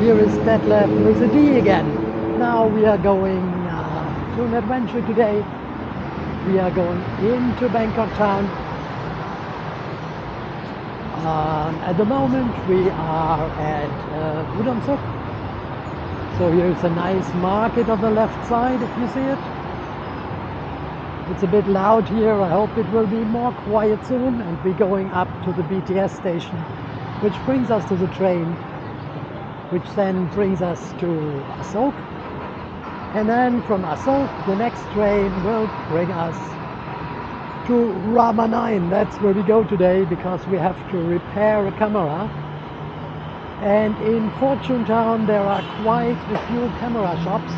Here is Detlef with a D again. Now we are going to an adventure today. We are going into Bangkok town. At the moment we are at Udomsuk. So here's a nice market on the left side, if you see it. It's a bit loud here. I hope it will be more quiet soon. And we're going up to the BTS station, which brings us to the train, which then brings us to Asok. And then from Asok, the next train will bring us to Rama 9. That's where we go today because we have to repair a camera. And in Fortune Town there are quite a few camera shops.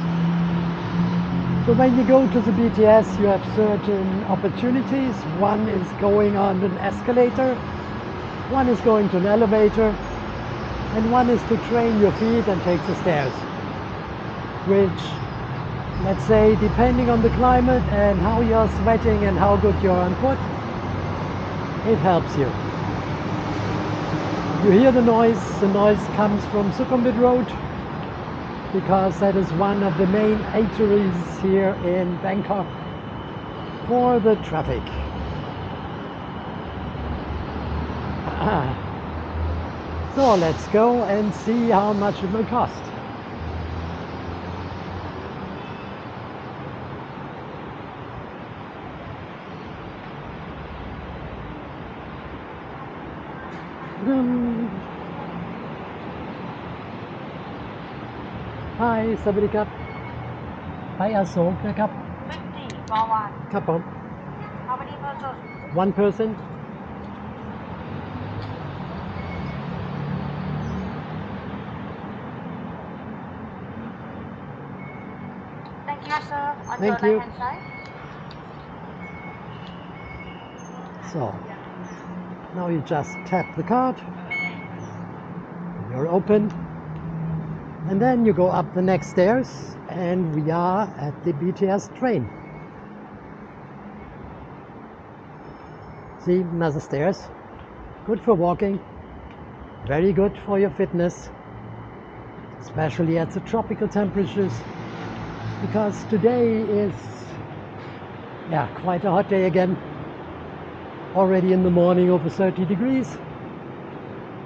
So when you go to the BTS you have certain opportunities. One is going on an escalator, one is going to an elevator, and one is to train your feet and take the stairs. Which, let's say, depending on the climate and how you're sweating and how good you're on foot, it helps you. You hear the noise comes from Sukhumvit Road, because that is one of the main arteries here in Bangkok for the traffic. So let's go and see how much it will cost. Hi, Sabri Cup. Hi, Asok Cup. 50 for one. Cup of How many persons? one person. Thank you, sir. On Thank your you. right hand side. So now you just tap the card, you're open, and then you go up the next stairs and we are at the BTS train. See, another stairs. Good for walking, very good for your fitness, especially at the tropical temperatures, because today is quite a hot day again. Already in the morning over 30 degrees.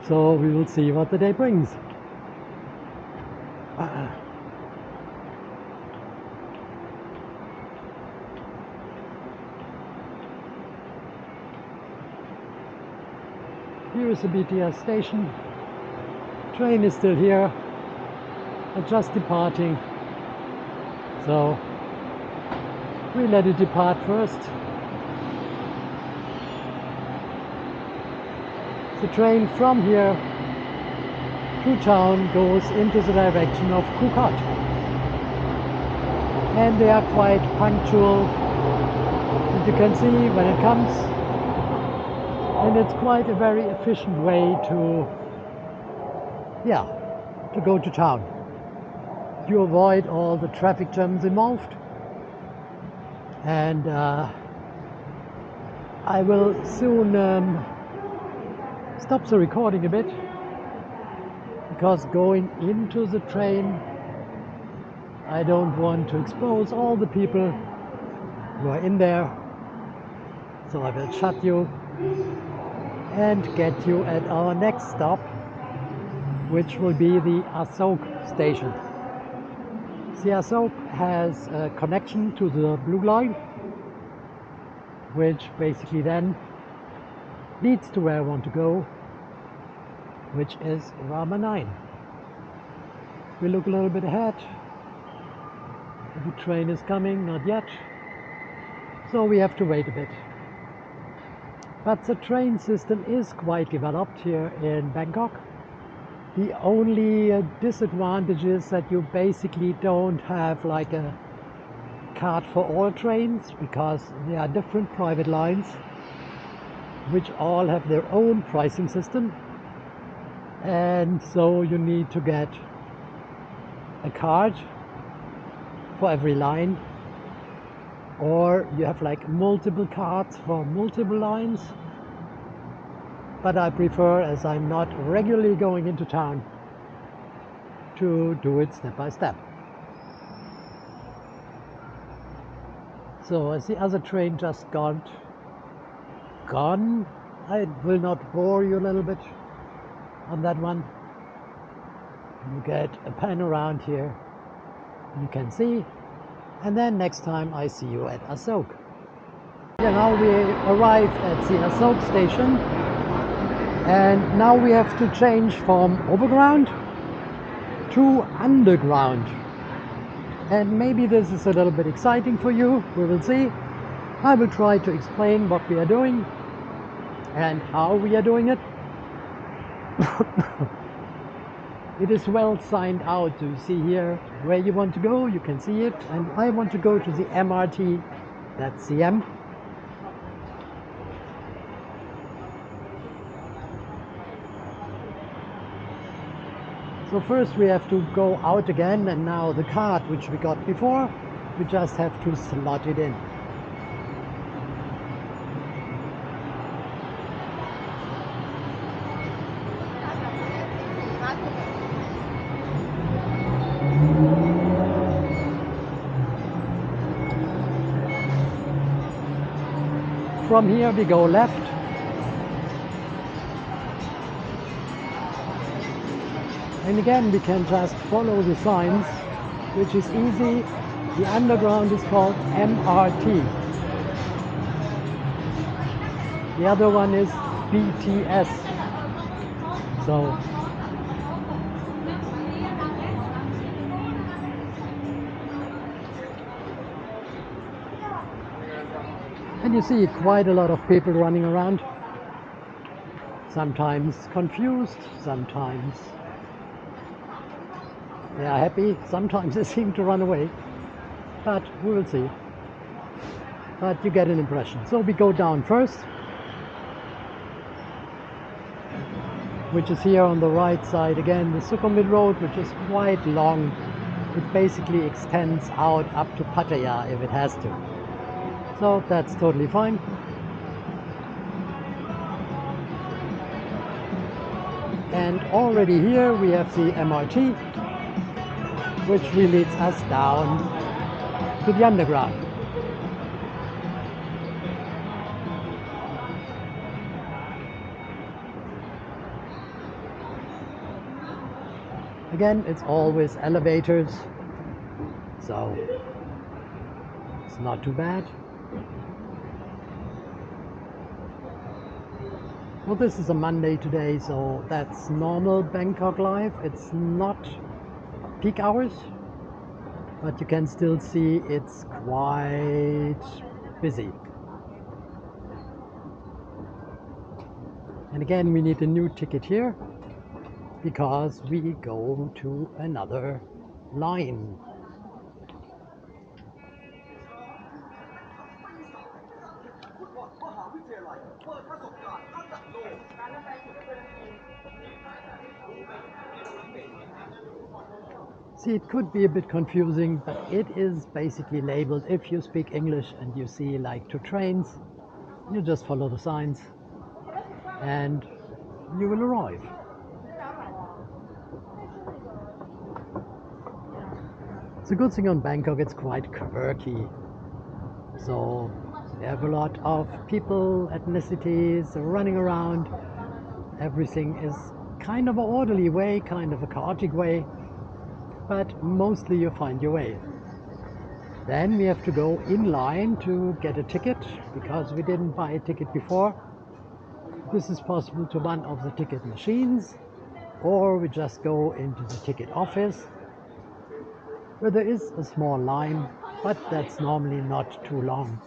So we will see what the day brings. Here is the BTS station. Train is still here, but just departing. So we let it depart first. The train from here to town goes into the direction of Phuket, and they are quite punctual, as you can see when it comes, and it's quite a very efficient way to go to town. You avoid all the traffic jams involved, and I will soon stop the recording a bit, because going into the train I don't want to expose all the people who are in there, so I will shut you and get you at our next stop, which will be the Asok station. The Asok has a connection to the blue line, which basically then leads to where I want to go, which is Rama 9. We look a little bit ahead. The train is coming, not yet. So we have to wait a bit. But the train system is quite developed here in Bangkok. The only disadvantage is that you basically don't have like a card for all trains, because there are different private lines which all have their own pricing system, and so you need to get a card for every line, or you have like multiple cards for multiple lines. But I prefer, as I'm not regularly going into town, to do it step by step. So as the other train just gone, I will not bore you a little bit on that one. You get a pan around here, you can see, and then next time I see you at Asok. Yeah, now we arrived at the Asok station, and now we have to change from overground to underground. And maybe this is a little bit exciting for you, we will see. I will try to explain what we are doing and how we are doing it. It is well signed out to see here where you want to go, you can see it, and I want to go to the MRT, that's the M. So first we have to go out again, and now the card which we got before, we just have to slot it in. From here we go left. And again we can just follow the signs, which is easy. The underground is called MRT. The other one is BTS. So and you see quite a lot of people running around. Sometimes confused, sometimes they are happy, sometimes they seem to run away. But we will see. But you get an impression. So we go down first, which is here on the right side again, the Sukhumvit Road, which is quite long. It basically extends out up to Pattaya if it has to. So that's totally fine. And already here we have the MRT, which really leads us down to the underground. Again, it's always elevators, so it's not too bad. Well, this is a Monday today, so that's normal Bangkok life. It's not peak hours, but you can still see it's quite busy. And again, we need a new ticket here because we go to another line. See, it could be a bit confusing, but it is basically labeled. If you speak English and you see like two trains, you just follow the signs and you will arrive. It's a good thing on Bangkok, it's quite quirky. So we have a lot of people, ethnicities running around. Everything is kind of an orderly way, kind of a chaotic way, but mostly you find your way. Then we have to go in line to get a ticket because we didn't buy a ticket before. This is possible to one of the ticket machines, or we just go into the ticket office where there is a small line, but that's normally not too long.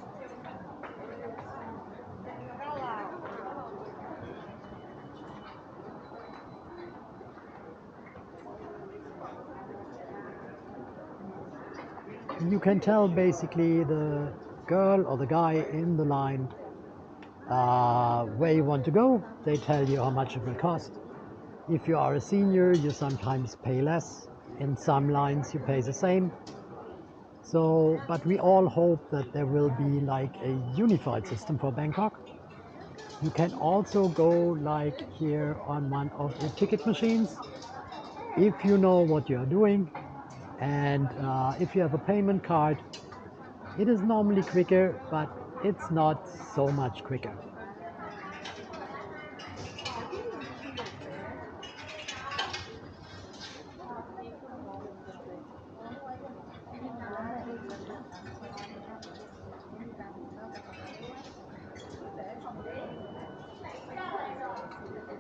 You can tell basically the girl or the guy in the line where you want to go. They tell you how much it will cost. If you are a senior, you sometimes pay less. In some lines you pay the same. So, but we all hope that there will be like a unified system for Bangkok. You can also go like here on one of the ticket machines if you know what you're doing and if you have a payment card, it is normally quicker, but it's not so much quicker.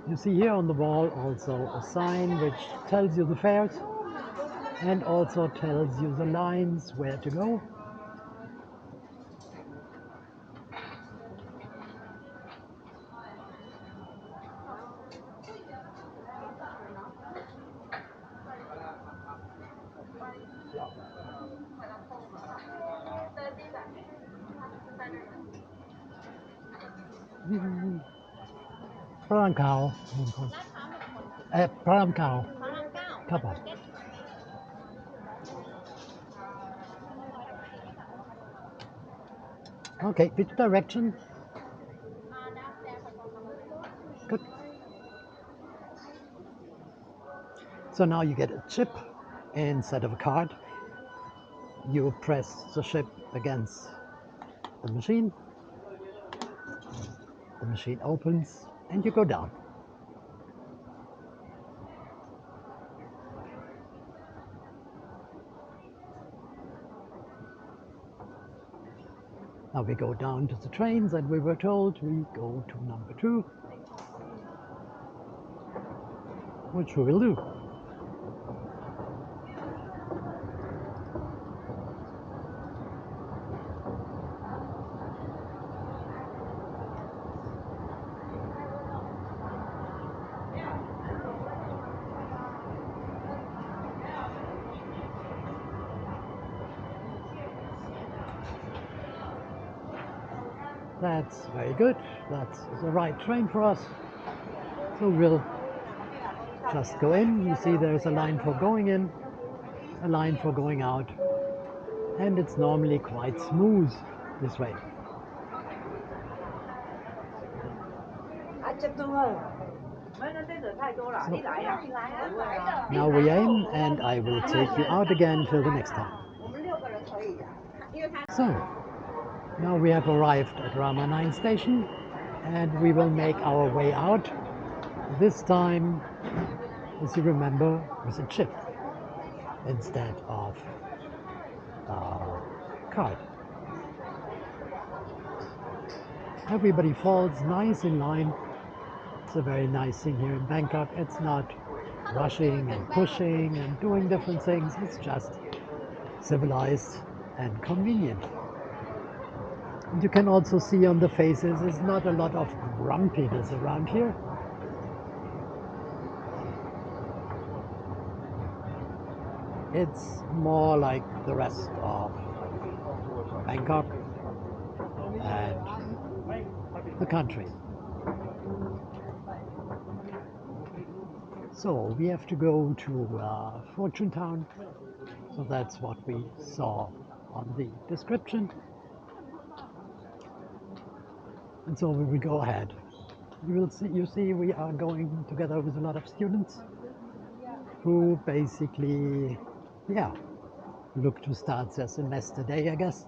You see here on the wall also a sign which tells you the fares and also tells you the lines where to go. Bangkok. พระรามเก้า ครับผม Okay, which direction? Good. So now you get a chip instead of a card. You press the chip against the machine opens and you go down. Now we go down to the trains and we were told we go to number 2, which we will do. That's very good. That's the right train for us. So we'll just go in. You see there's a line for going in, a line for going out, and it's normally quite smooth this way. Now we are in, and I will take you out again till the next time. So, now we have arrived at Rama 9 station, and we will make our way out. This time, as you remember, with a chip instead of card. Everybody falls nice in line. It's a very nice thing here in Bangkok. It's not rushing and pushing and doing different things. It's just civilized and convenient. And you can also see on the faces there's not a lot of grumpiness around here. It's more like the rest of Bangkok and the country. So we have to go to Fortune Town. So that's what we saw on the description. And so we will go ahead. You see we are going together with a lot of students who basically, look to start their semester day, I guess.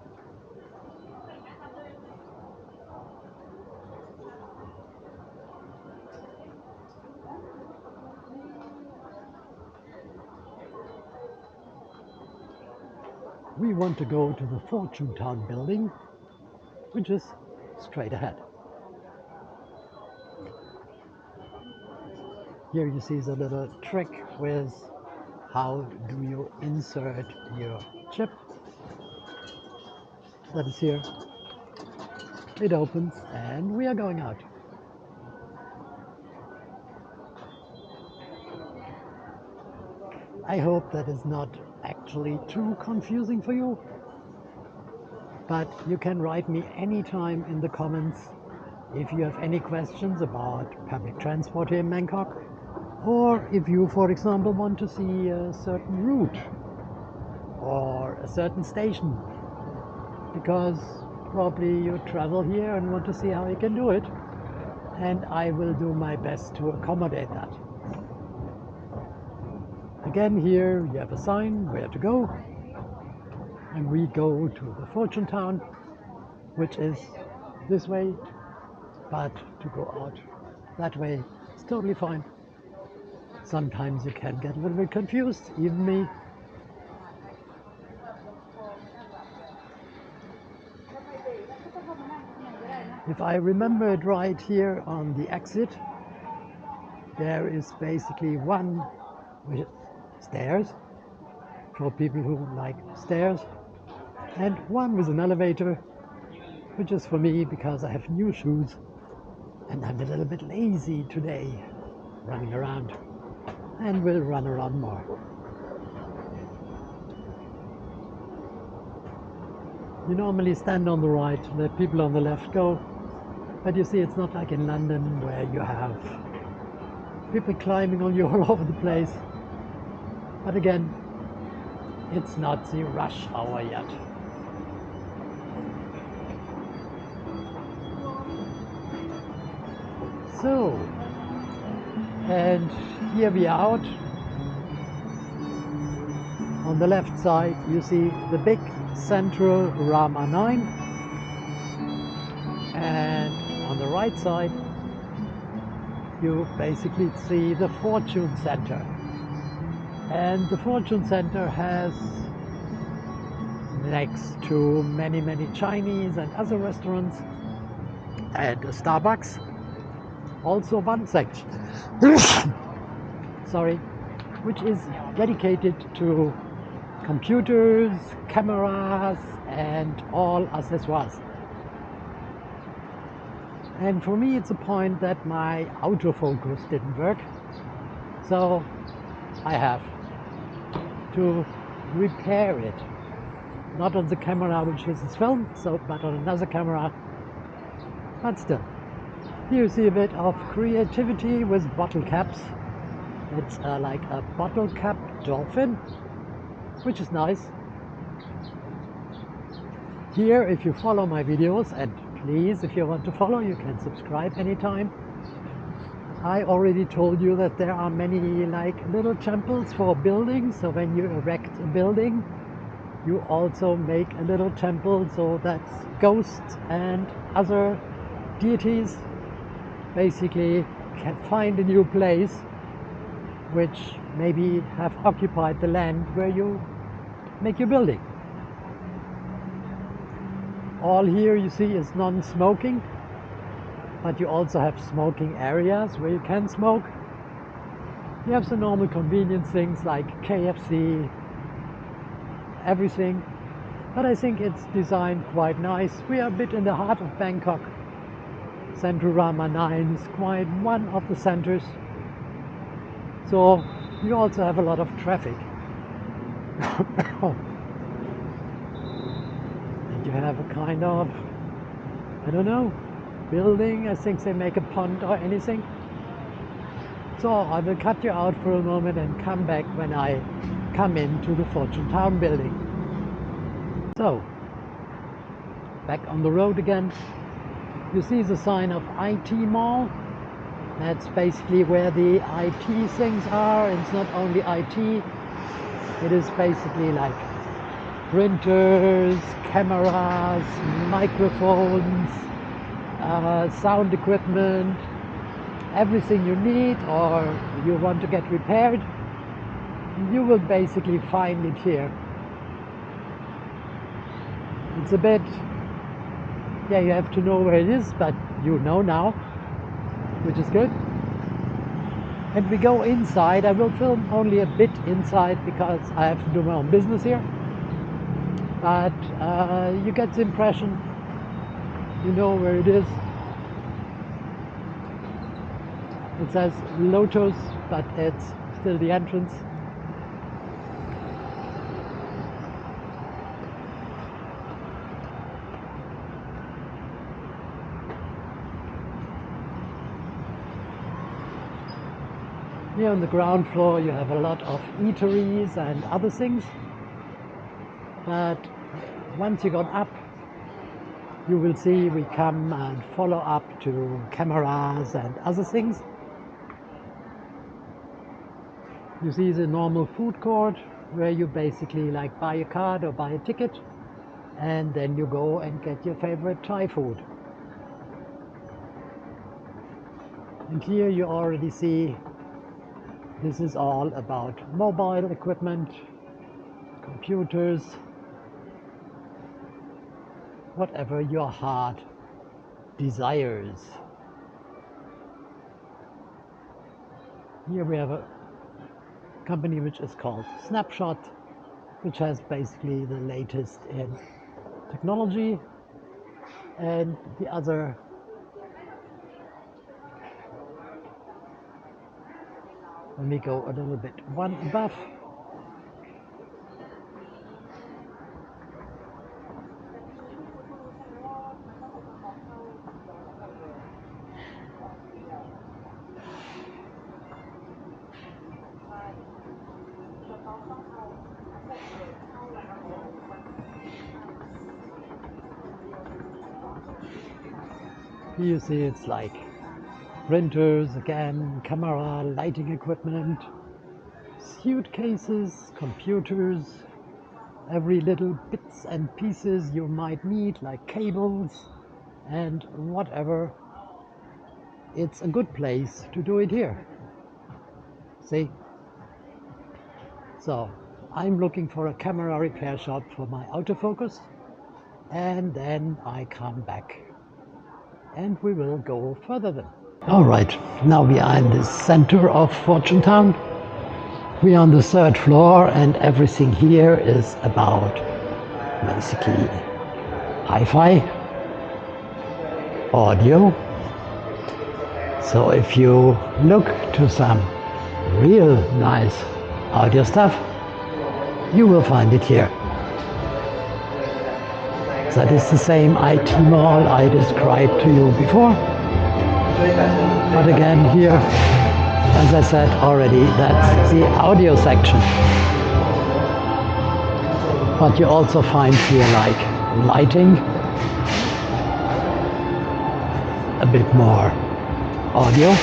We want to go to the Fortune Town building, which is straight ahead. Here you see the little trick with how do you insert your chip. That is here. It opens and we are going out. I hope that is not actually too confusing for you, but you can write me anytime in the comments if you have any questions about public transport here in Bangkok, or if you, for example, want to see a certain route or a certain station, because probably you travel here and want to see how you can do it, and I will do my best to accommodate that. again, here you have a sign where to go, and we go to the fortune town, which is this way, but to go out that way is totally fine. Sometimes you can get a little bit confused, even me. If I remember it right, here on the exit there is basically one with stairs for people who like stairs, and one with an elevator, which is for me because I have new shoes and I'm a little bit lazy today running around, and will run around more. You normally stand on the right, let people on the left go, but you see it's not like in London where you have people climbing on you all over the place. But again, it's not the rush hour yet. So, and here we are out. On the left side you see the big central Rama 9, and on the right side you basically see the Fortune Center. And the Fortune Center has, next to many Chinese and other restaurants and a Starbucks, also one section sorry, which is dedicated to computers, cameras and all accessories. And for me it's a point that my autofocus didn't work, so I have to repair it. Not on the camera which this is filmed, but on another camera. But still, here you see a bit of creativity with bottle caps. It's like a bottle cap dolphin, which is nice. Here, if you follow my videos, and please, if you want to follow, you can subscribe anytime. I already told you that there are many like little temples for buildings, so when you erect a building you also make a little temple so that ghosts and other deities basically can find a new place which maybe have occupied the land where you make your building. All here you see is non-smoking, but you also have smoking areas where you can smoke. You have the normal convenience things like KFC, everything, but I think it's designed quite nice. We are a bit in the heart of Bangkok. Central Rama 9 is quite one of the centers, so you also have a lot of traffic. And you have a kind of, I don't know, building. I think they make a pond or anything. So I will cut you out for a moment and come back when I come into the Fortune Town building. So, back on the road again. You see the sign of IT Mall. That's basically where the IT things are. It's not only IT, it is basically like printers, cameras, microphones, sound equipment, everything you need or you want to get repaired, you will basically find it here. It's a bit, yeah, you have to know where it is, but you know now, which is good. And we go inside. I will film only a bit inside because I have to do my own business here, but you get the impression, you know where it is. It says Lotus, but it's still the entrance. Here on the ground floor you have a lot of eateries and other things, but once you got up you will see we come and follow up to cameras and other things. You see the normal food court where you basically like buy a card or buy a ticket and then you go and get your favorite Thai food. And here you already see this is all about mobile equipment, computers, whatever your heart desires. Here we have a company which is called Snapshot, which has basically the latest in technology, and the other let me go a little bit one above. Here you see it's like printers again, camera, lighting equipment, suitcases, computers, every little bits and pieces you might need, like cables and whatever. It's a good place to do it here. See? So I'm looking for a camera repair shop for my autofocus, and then I come back and we will go further then. Alright, now we are in the center of Fortune Town. We are on the 3rd floor and everything here is about basically hi-fi, audio. So if you look to some real nice audio stuff, you will find it here. That is the same IT mall I described to you before. But again here, as I said already, that's the audio section. But you also find here like lighting, a bit more audio,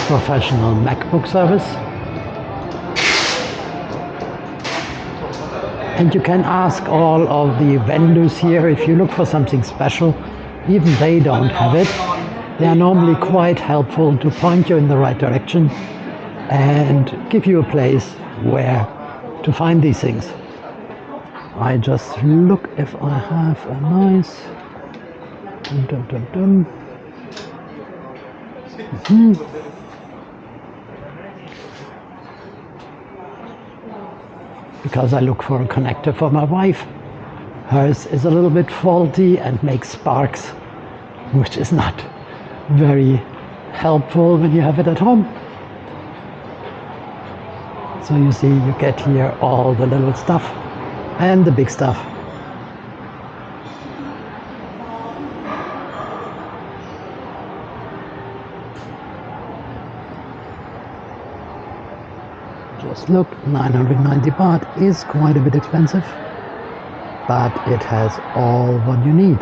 professional MacBook service. And you can ask all of the vendors here if you look for something special. Even they don't have it. They are normally quite helpful to point you in the right direction and give you a place where to find these things. I just look if I have a nice because I look for a connector for my wife. Hers is a little bit faulty and makes sparks, which is not very helpful when you have it at home. So you see, you get here all the little stuff and the big stuff. Just look, 990 baht is quite a bit expensive, but it has all what you need.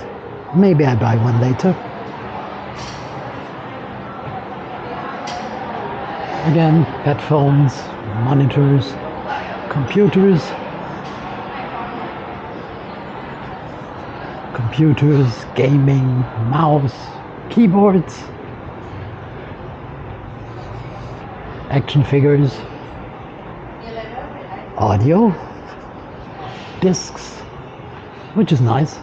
Maybe I buy one later. Again, headphones, monitors, computers, gaming, mouse, keyboards, action figures, audio, discs, which is nice,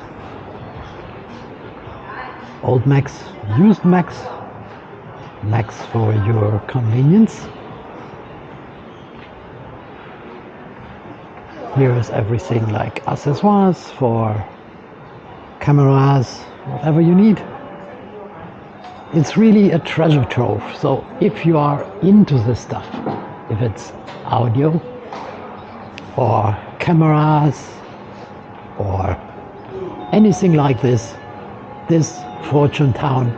old Macs, used Macs, Macs for your convenience. Here is everything like accessoires for cameras, whatever you need. It's really a treasure trove. So if you are into this stuff, if it's audio or cameras or anything like this, this Fortune Town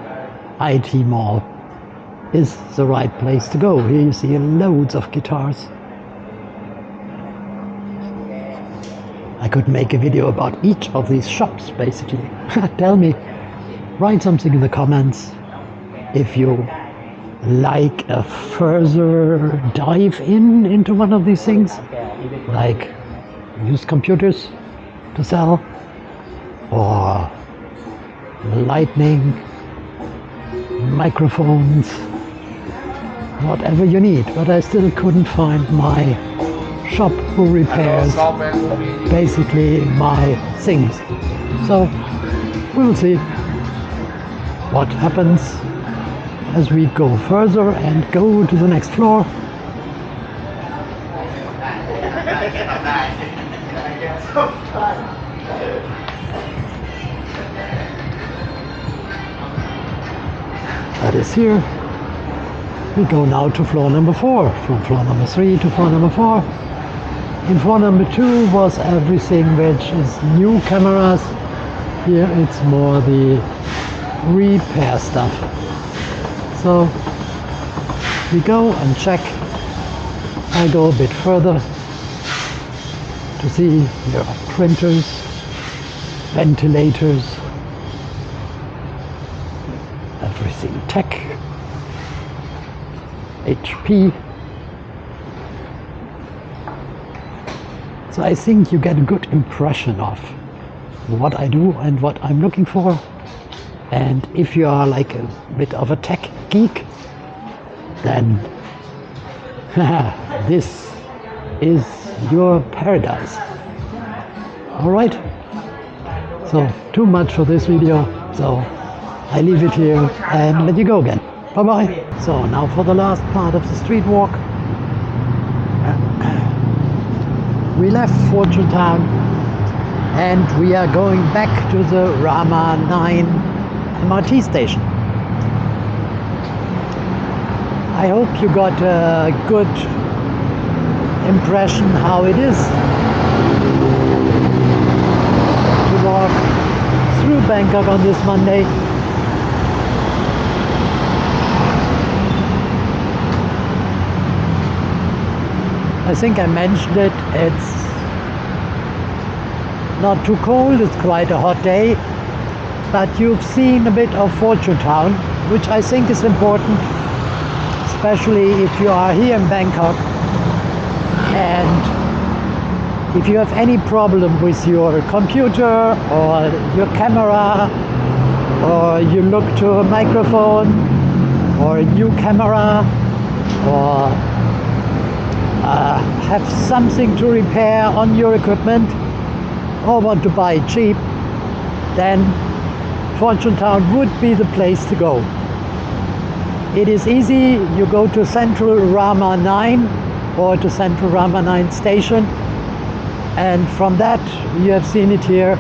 IT mall is the right place to go. Here you see loads of guitars. I could make a video about each of these shops basically. Tell me Write something in the comments if you like a further dive into one of these things, like used computers to sell, or lightning, microphones, whatever you need. But I still couldn't find my shop who repairs basically my things. So we'll see what happens as we go further and go to the next floor. That is here. We go now to floor number 4, from floor number 3 to floor number 4. In floor number 2 was everything which is new cameras. Here it's more the repair stuff. So we go and check. I go a bit further to see there are printers, ventilators, everything tech, HP. So I think you get a good impression of what I do and what I'm looking for. And if you are like a bit of a tech geek, then this is your paradise. Alright, so too much for this video, so I leave it here and let you go again. Bye bye. So now for the last part of the street walk. We left Fortune Town and we are going back to the Rama 9 MRT station. I hope you got a good impression how it is to walk through Bangkok on this Monday. I think I mentioned it, it's not too cold, it's quite a hot day, but you've seen a bit of Fortune Town, which I think is important, especially if you are here in Bangkok and if you have any problem with your computer or your camera, or you look to a microphone or a new camera, or have something to repair on your equipment, or want to buy cheap, then Fortune Town would be the place to go. It is easy. You go to Central Rama 9 or to Central Rama 9 station, and from that, you have seen it here,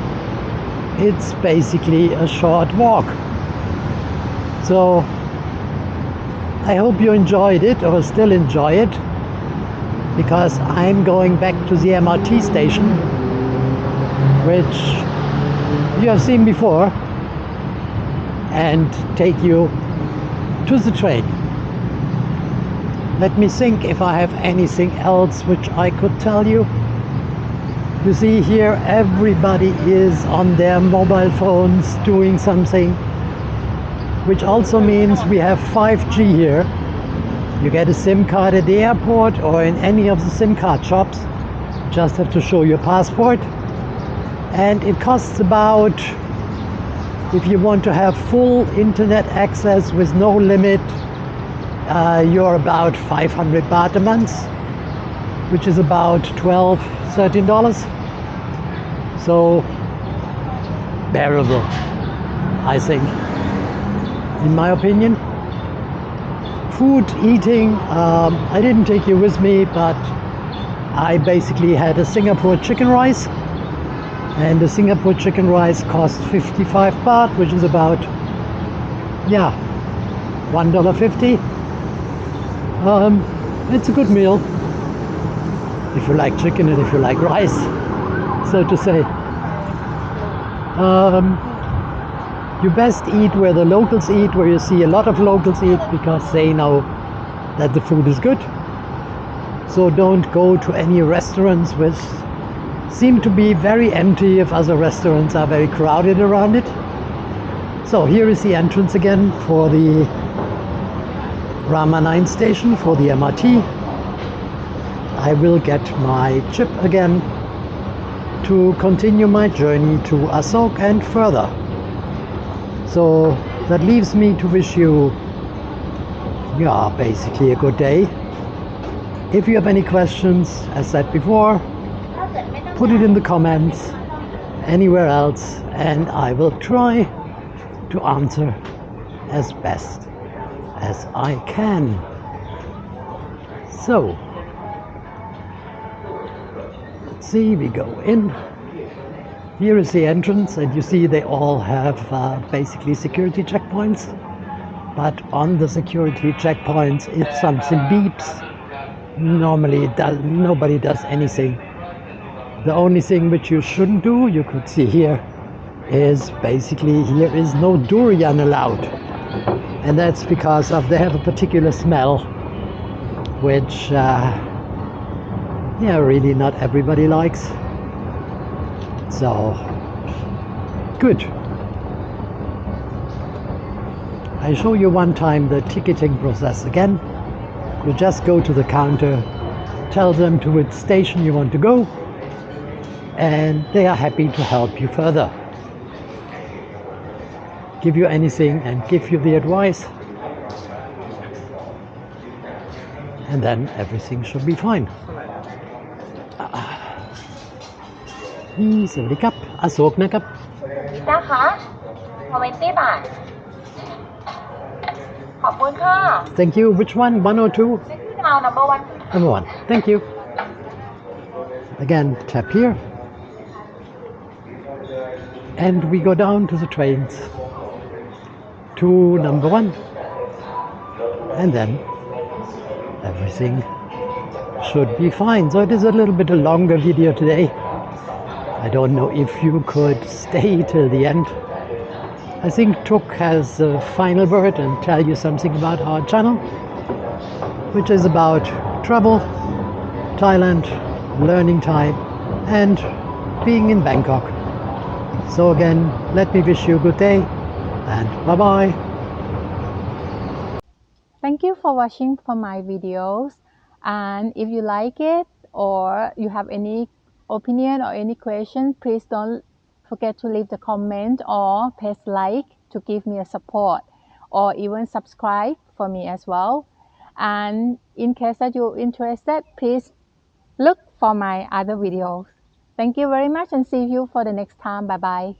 it's basically a short walk. So I hope you enjoyed it or still enjoy it, because I'm going back to the MRT station, which you have seen before, and take you to the train. Let me think if I have anything else which I could tell you. You see here, everybody is on their mobile phones doing something, which also means we have 5G here. You get a SIM card at the airport or in any of the SIM card shops. Just have to show your passport, and it costs about, if you want to have full internet access with no limit, you're about 500 baht a month, which is about $12-13. So bearable, I think, in my opinion. Food, eating, I didn't take you with me, but I basically had a Singapore chicken rice, and the Singapore chicken rice cost 55 baht, which is about, yeah, $1.50. It's a good meal if you like chicken and if you like rice, so to say. You best eat where the locals eat, where you see a lot of locals eat, because they know that the food is good. So don't go to any restaurants which seem to be very empty if other restaurants are very crowded around it. So here is the entrance again for the Rama 9 station for the MRT. I will get my chip again to continue my journey to Asok and further. So that leaves me to wish you, basically a good day. If you have any questions, as said before, put it in the comments anywhere else, and I will try to answer as best as I can. So let's see, we go in. Here is the entrance, and you see they all have basically security checkpoints. But on the security checkpoints, if something beeps, normally nobody does anything. The only thing which you shouldn't do, you could see here, is basically here is no durian allowed. And that's because they have a particular smell, which, really not everybody likes. So, good. I show you one time the ticketing process again. You just go to the counter, tell them to which station you want to go, and they are happy to help you further. Give you anything and give you the advice, and then everything should be fine. สวัสดีครับอโศกนะครับนะคะ20 บาทขอบคุณค่ะ Thank you. Which one? 1 or 2? Number 1. Number 1. Thank you. Again, tap here. And we go down to the trains to number 1. And then everything should be fine. So it is a little bit a longer video today. I don't know if you could stay till the end. I think Trough has the final word and tell you something about our channel, which is about travel, Thailand, learning Thai, and being in Bangkok. So again, let me wish you a good day, and bye-bye. Thank you for watching for my videos, and if you like it or you have any opinion or any question, please don't forget to leave the comment or press like to give me a support, or even subscribe for me as well. And in case that you're interested, please look for my other videos. Thank you very much, and see you for the next time. Bye bye.